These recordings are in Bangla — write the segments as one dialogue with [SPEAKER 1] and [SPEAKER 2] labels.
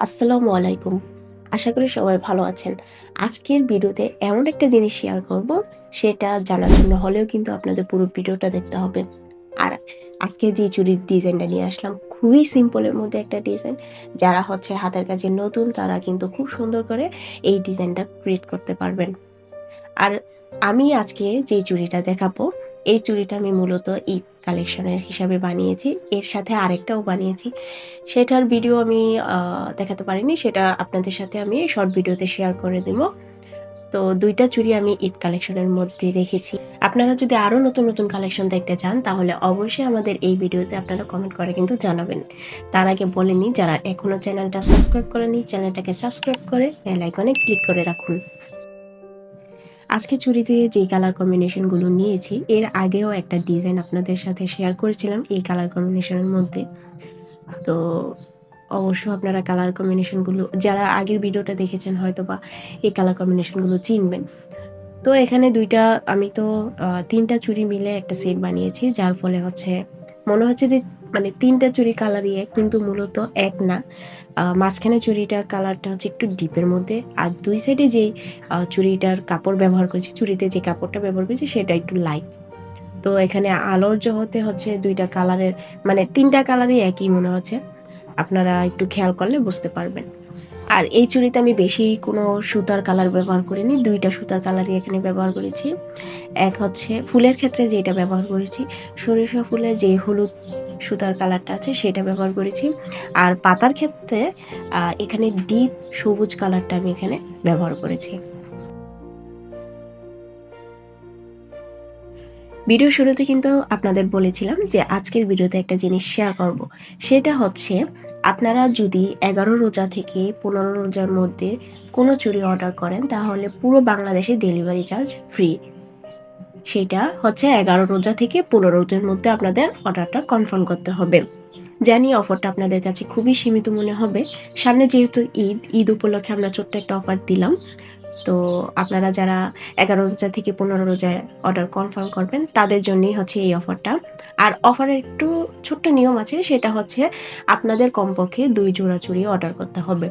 [SPEAKER 1] আসসালামু আলাইকুম। আশা করি সবাই ভালো আছেন। আজকের ভিডিওতে এমন একটা জিনিস শেয়ার করব, সেটা জানার জন্য হলেও কিন্তু আপনাদের পুরো ভিডিওটা দেখতে হবে। আর আজকে যে চুড়ির ডিজাইনটা নিয়ে আসলাম, খুবই সিম্পলের মধ্যে একটা ডিজাইন। যারা হাতের কাজে নতুন, তারা কিন্তু খুব সুন্দর করে এই ডিজাইনটা ক্রিয়েট করতে পারবেন। আর আমি আজকে যে চুড়িটা দেখাবো, এই চুড়িটা আমি মূলত ঈদ কালেকশনের হিসাবে বানিয়েছি। এর সাথে আরেকটাও বানিয়েছি, সেটার ভিডিও আমি দেখাতে পারিনি, সেটা আপনাদের সাথে আমি শর্ট ভিডিওতে শেয়ার করে দেব। তো দুইটা চুড়ি আমি ঈদ কালেকশনের মধ্যে রেখেছি। আপনারা যদি আরও নতুন নতুন কালেকশন দেখতে চান, তাহলে অবশ্যই আমাদের এই ভিডিওতে আপনারা কমেন্ট করে কিন্তু জানাবেন। তার আগে বলে নিই, যারা এখনও চ্যানেলটা সাবস্ক্রাইব করেনি, চ্যানেলটাকে সাবস্ক্রাইব করে বেল আইকনে ক্লিক করে রাখুন। আজকে চুড়িতে যে কালার কম্বিনেশনগুলো নিয়েছি, এর আগেও একটা ডিজাইন আপনাদের সাথে শেয়ার করেছিলাম এই কালার কম্বিনেশনের মধ্যে। তো অবশ্য আপনারা কালার কম্বিনেশনগুলো, যারা আগের ভিডিওটা দেখেছেন হয়তো বা এই কালার কম্বিনেশনগুলো চিনবেন। তো এখানে আমি তো তিনটা চুড়ি মিলে একটা সেট বানিয়েছি, যার ফলে মনে হচ্ছে যে মানে তিনটা চুড়ি কালারই এক, কিন্তু মূলত এক না। মাঝখানে চুড়িটার কালারটা হচ্ছে একটু ডিপের মধ্যে, আর দুই সাইডে যেই চুড়িটার কাপড় ব্যবহার করেছি, চুড়িতে যে কাপড়টা ব্যবহার করেছি সেটা একটু লাইট। তো এখানে আলোর জগতে দুইটা কালারের, মানে তিনটা কালারই একই মনে হচ্ছে, আপনারা একটু খেয়াল করলে বুঝতে পারবেন। আর এই চুড়িতে আমি বেশি কোনো সুতার কালার ব্যবহার করিনি, দুইটা সুতার কালারই এখানে ব্যবহার করেছি। এক হচ্ছে ফুলের ক্ষেত্রে যেটা ব্যবহার করেছি, সরিষা ফুলের যে হলুদ সুতার কালারটা আছে সেটা ব্যবহার করেছি। আর পাতার ক্ষেত্রে এখানে ডিপ সবুজ কালারটা আমি এখানে ব্যবহার করেছি। ভিডিও শুরুতে কিন্তু আপনাদের বলেছিলাম যে আজকের ভিডিওতে একটা জিনিস শেয়ার করব, সেটা হচ্ছে আপনারা যদি 11 রোজা থেকে 15 রোজার মধ্যে কোনো চুড়ি অর্ডার করেন, তাহলে পুরো বাংলাদেশে ডেলিভারি চার্জ ফ্রি। সেটা 11 রোজা থেকে 15 রোজার মধ্যে আপনাদের অর্ডারটা কনফার্ম করতে হবে। জানি অফারটা আপনাদের কাছে খুবই সীমিত মনে হবে, সামনে যেহেতু ঈদ উপলক্ষে আমরা ছোট্ট একটা অফার দিলাম। তো আপনারা যারা 11 রোজা থেকে 15 রোজায় অর্ডার কনফার্ম করবেন, তাদের জন্যই এই অফারটা। আর অফারের একটু ছোট্ট নিয়ম আছে, সেটা আপনাদের কমপক্ষে 2 জোড়া চুড়ি অর্ডার করতে হবে।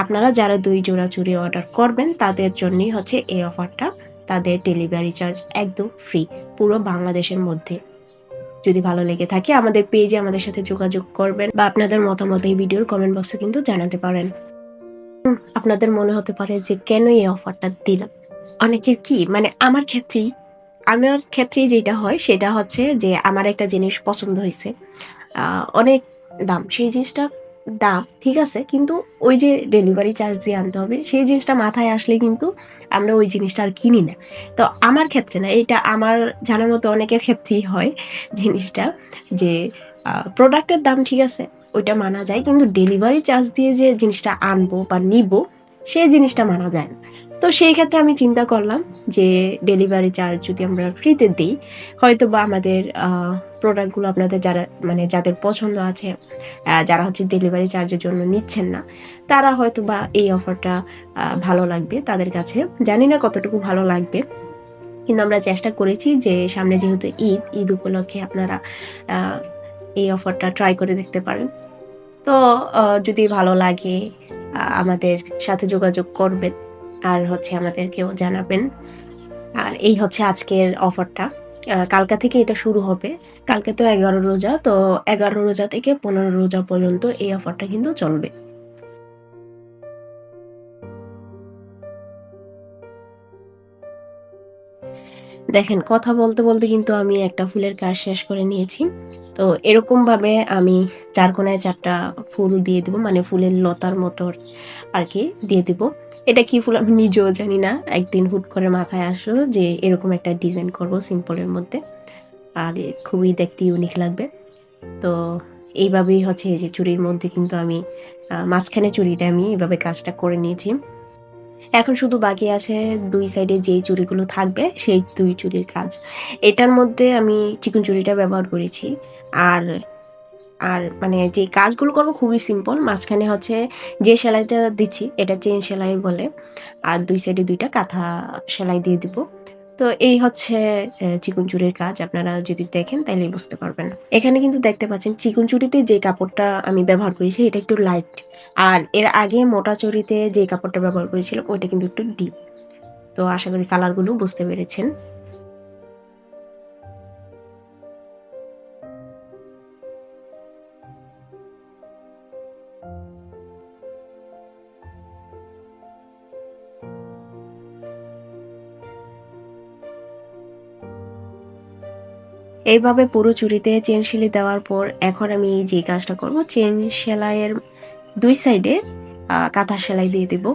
[SPEAKER 1] আপনারা যারা 2 জোড়া চুড়ি অর্ডার করবেন, তাদের জন্যই এই অফারটা। তাদের ডেলিভারি চার্জ একদম ফ্রি পুরো বাংলাদেশের মধ্যে। যদি ভালো লেগে থাকে আমাদের পেজে আমাদের সাথে যোগাযোগ করবেন, বা আপনাদের মতামত এই ভিডিওর কমেন্ট বক্সে কিন্তু জানাতে পারেন। আপনাদের মনে হতে পারে যে কেন এই অফারটা দিলাম। অনেকের কি, মানে আমার ক্ষেত্রেই যেটা হয় সেটা হচ্ছে যে আমার একটা জিনিস পছন্দ হয়েছে, অনেক দাম, সেই জিনিসটা দাম ঠিক আছে, কিন্তু ওই যে ডেলিভারি চার্জ দিয়ে আনতে হবে, সেই জিনিসটা মাথায় আসলে কিন্তু আমরা ওই জিনিসটা আর কিনি না। তো আমার ক্ষেত্রে না, এটা আমার জানার মতো অনেকের ক্ষেত্রেই হয় জিনিসটা, যে প্রোডাক্টের দাম ঠিক আছে, ওইটা মানা যায়, কিন্তু ডেলিভারি চার্জ দিয়ে যে জিনিসটা আনবো বা নিব, সেই জিনিসটা মানা যায় না। তো সেই ক্ষেত্রে আমি চিন্তা করলাম যে ডেলিভারি চার্জ যদি আমরা ফ্রিতে দিই, হয়তো বা আমাদের প্রোডাক্টগুলো আপনাদের যাদের পছন্দ আছে, যারা ডেলিভারি চার্জের জন্য নিচ্ছেন না, তারা হয়তো বা এই অফারটা ভালো লাগবে তাদের কাছে। জানি না কতটুকু ভালো লাগবে, কিন্তু আমরা চেষ্টা করেছি যে সামনে যেহেতু ঈদ উপলক্ষে আপনারা এই অফারটা ট্রাই করে দেখতে পারেন। তো যদি ভালো লাগে আমাদের সাথে যোগাযোগ করবেন, আর আমাদেরকেও জানাবেন। আর এই আজকের অফারটা, কালকা থেকে এটা শুরু হবে। কালকে তো 11 রোজা, তো 11 রোজা থেকে 15 রোজা পর্যন্ত এই অফারটা কিন্তু চলবে। দেখেন, কথা বলতে বলতে কিন্তু আমি একটা ফুলের কাজ শেষ করে নিয়েছি। তো এরকম ভাবে আমি 4 কোণায় 4টা ফুল দিয়ে দিব, মানে ফুলের লতার মতো আর কি দিয়ে দিব। এটা কি ফুল আমি নিজেও জানি না, একদিন হুট করে মাথায় আসলো যে এরকম একটা ডিজাইন করব সিম্পলের মধ্যে, আর খুবই দেখতে ইউনিক লাগবে। তো এইভাবেই এই যে চুড়ির মধ্যে কিন্তু আমি মাঝখানে চুড়িটা আমি এইভাবে কাজটা করে নিয়েছি। এখন শুধু বাকি আছে দুই সাইডে যেই চুড়িগুলো থাকবে সেই 2 চুড়ির কাজ। এটার মধ্যে আমি চিকন চুড়িটা ব্যবহার করেছি। আর আর মানে যে কাজগুলো করবো খুবই সিম্পল। মাঝখানে যে সেলাইটা দিচ্ছি এটা চেন সেলাই বলে, আর দুই সাইডে 2টা কাঁথা সেলাই দিয়ে দিব। তো এই হচ্ছে চিকন চুরির কাজ। আপনারা যদি দেখেন তাইলেই বুঝতে পারবেন। এখানে কিন্তু দেখতে পাচ্ছেন চিকন চুরিতে যে কাপড়টা আমি ব্যবহার করেছি এটা একটু লাইট, আর এর আগে মোটা চুরিতে যে কাপড়টা ব্যবহার করেছিলাম ওইটা কিন্তু একটু ডিপ। তো আশা করি কালারগুলো বুঝতে পেরেছেন। এইভাবে পুরো চুড়িতে চেন সেলাই দেওয়ার পর এখন আমি যে কাজটা করব, চেন সেলাইয়ের 2 সাইডে কাঁথা সেলাই দিয়ে দেব।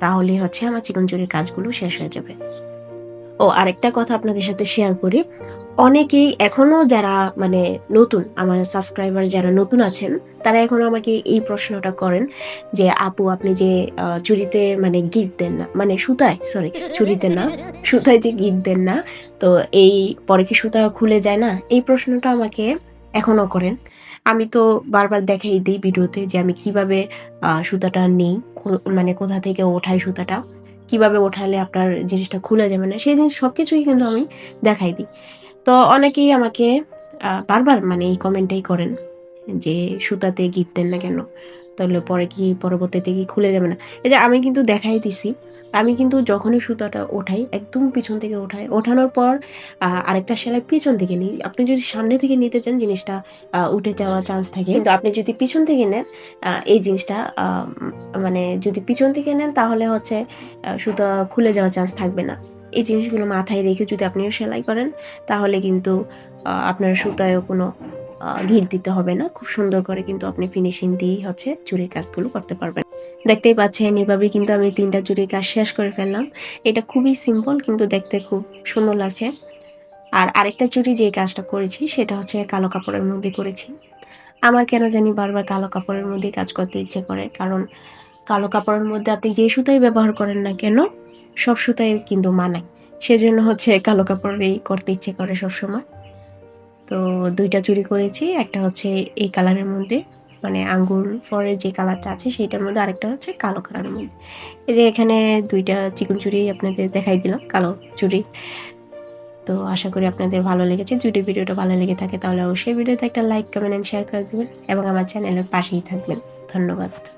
[SPEAKER 1] তাহলেই হচ্ছে আমার চিকন চুরির কাজগুলো শেষ হয়ে যাবে। ও আরেকটা কথা আপনাদের সাথে শেয়ার করি, অনেকেই এখনো যারা মানে নতুন, আমার সাবস্ক্রাইবার যারা নতুন আছেন তারা এখনো আমাকে এই প্রশ্নটা করেন যে আপু আপনি যে চুড়িতে মানে গিট দেন না, মানে সুতায়, সরি চুড়িতে না, সুতায় যে গিট দেন না, তো এই পরে কি সুতা খুলে যায় না? এই প্রশ্নটা আমাকে এখনো করেন। আমি তো বারবার দেখাই দিই ভিডিওতে যে আমি কিভাবে সুতাটা নেই, মানে কোথা থেকে ওঠাই সুতাটা, কিভাবে ওঠালে আপনার জিনিসটা খুলে যাবে না, সেই জিনিস সবকিছুই কিন্তু আমি দেখাই দিই। তো অনেকেই আমাকে বারবার মানে এই কমেন্টটাই করেন যে সুতাতে গিট দেন না কেন, তাহলে পরে কি পরবর্তীতে কি খুলে যাবে না? এই যে আমি কিন্তু দেখাই দিছি, আমি কিন্তু যখনই সুতাটা ওঠাই একদম পিছন থেকে ওঠাই, ওঠানোর পর আরেকটা সেলাই পিছন থেকে নিই। আপনি যদি সামনে থেকে নিতে চান জিনিসটা উঠে যাওয়ার চান্স থাকে, কিন্তু আপনি যদি পিছন থেকে নেন এই জিনিসটা মানে যদি পিছন থেকে নেন তাহলে হচ্ছে সুতা খুলে যাওয়ার চান্স থাকবে না। এই জিনিসগুলো মাথায় রেখে যদি আপনিও সেলাই করেন তাহলে কিন্তু আপনার সুতায়ও কোনো ঘির দিতে হবে না, খুব সুন্দর করে কিন্তু আপনি ফিনিশিং দিয়েই হচ্ছে চুড়ির কাজগুলো করতে পারবেন। দেখতেই পাচ্ছেন এভাবে কিন্তু আমি 3টা চুড়ির কাজ শেষ করে ফেললাম। এটা খুবই সিম্পল কিন্তু দেখতে খুব সুন্দর লাগছে। আর আরেকটা চুড়ি যে কাজটা করেছি সেটা হচ্ছে কালো কাপড়ের মধ্যে করেছি। আমার কেন জানি বারবার কালো কাপড়ের মধ্যে কাজ করতে ইচ্ছে করে, কারণ কালো কাপড়ের মধ্যে আপনি যে সুতাই ব্যবহার করেন না কেন সব সুতাই কিন্তু মানায়, সেজন্য হচ্ছে কালো কাপড়েই করতে ইচ্ছে করে সবসময়। তো 2টা চুড়ি করেছি, একটা হচ্ছে এই কালারের মধ্যে, মানে আঙ্গুর ফলের যে কালারটা আছে সেইটার মধ্যে, আরেকটা হচ্ছে কালো কালারের মধ্যে। এই যে এখানে 2টা চিকন চুড়ি আপনাদের দেখাই দিলাম, কালো চুড়ি। তো আশা করি আপনাদের ভালো লেগেছে। যদি ভিডিওটা ভালো লেগে থাকে তাহলে অবশ্যই ভিডিওতে একটা লাইক, কমেন্ট এন্ড শেয়ার করে দেবেন এবং আমার চ্যানেলের পাশেই থাকবেন। ধন্যবাদ।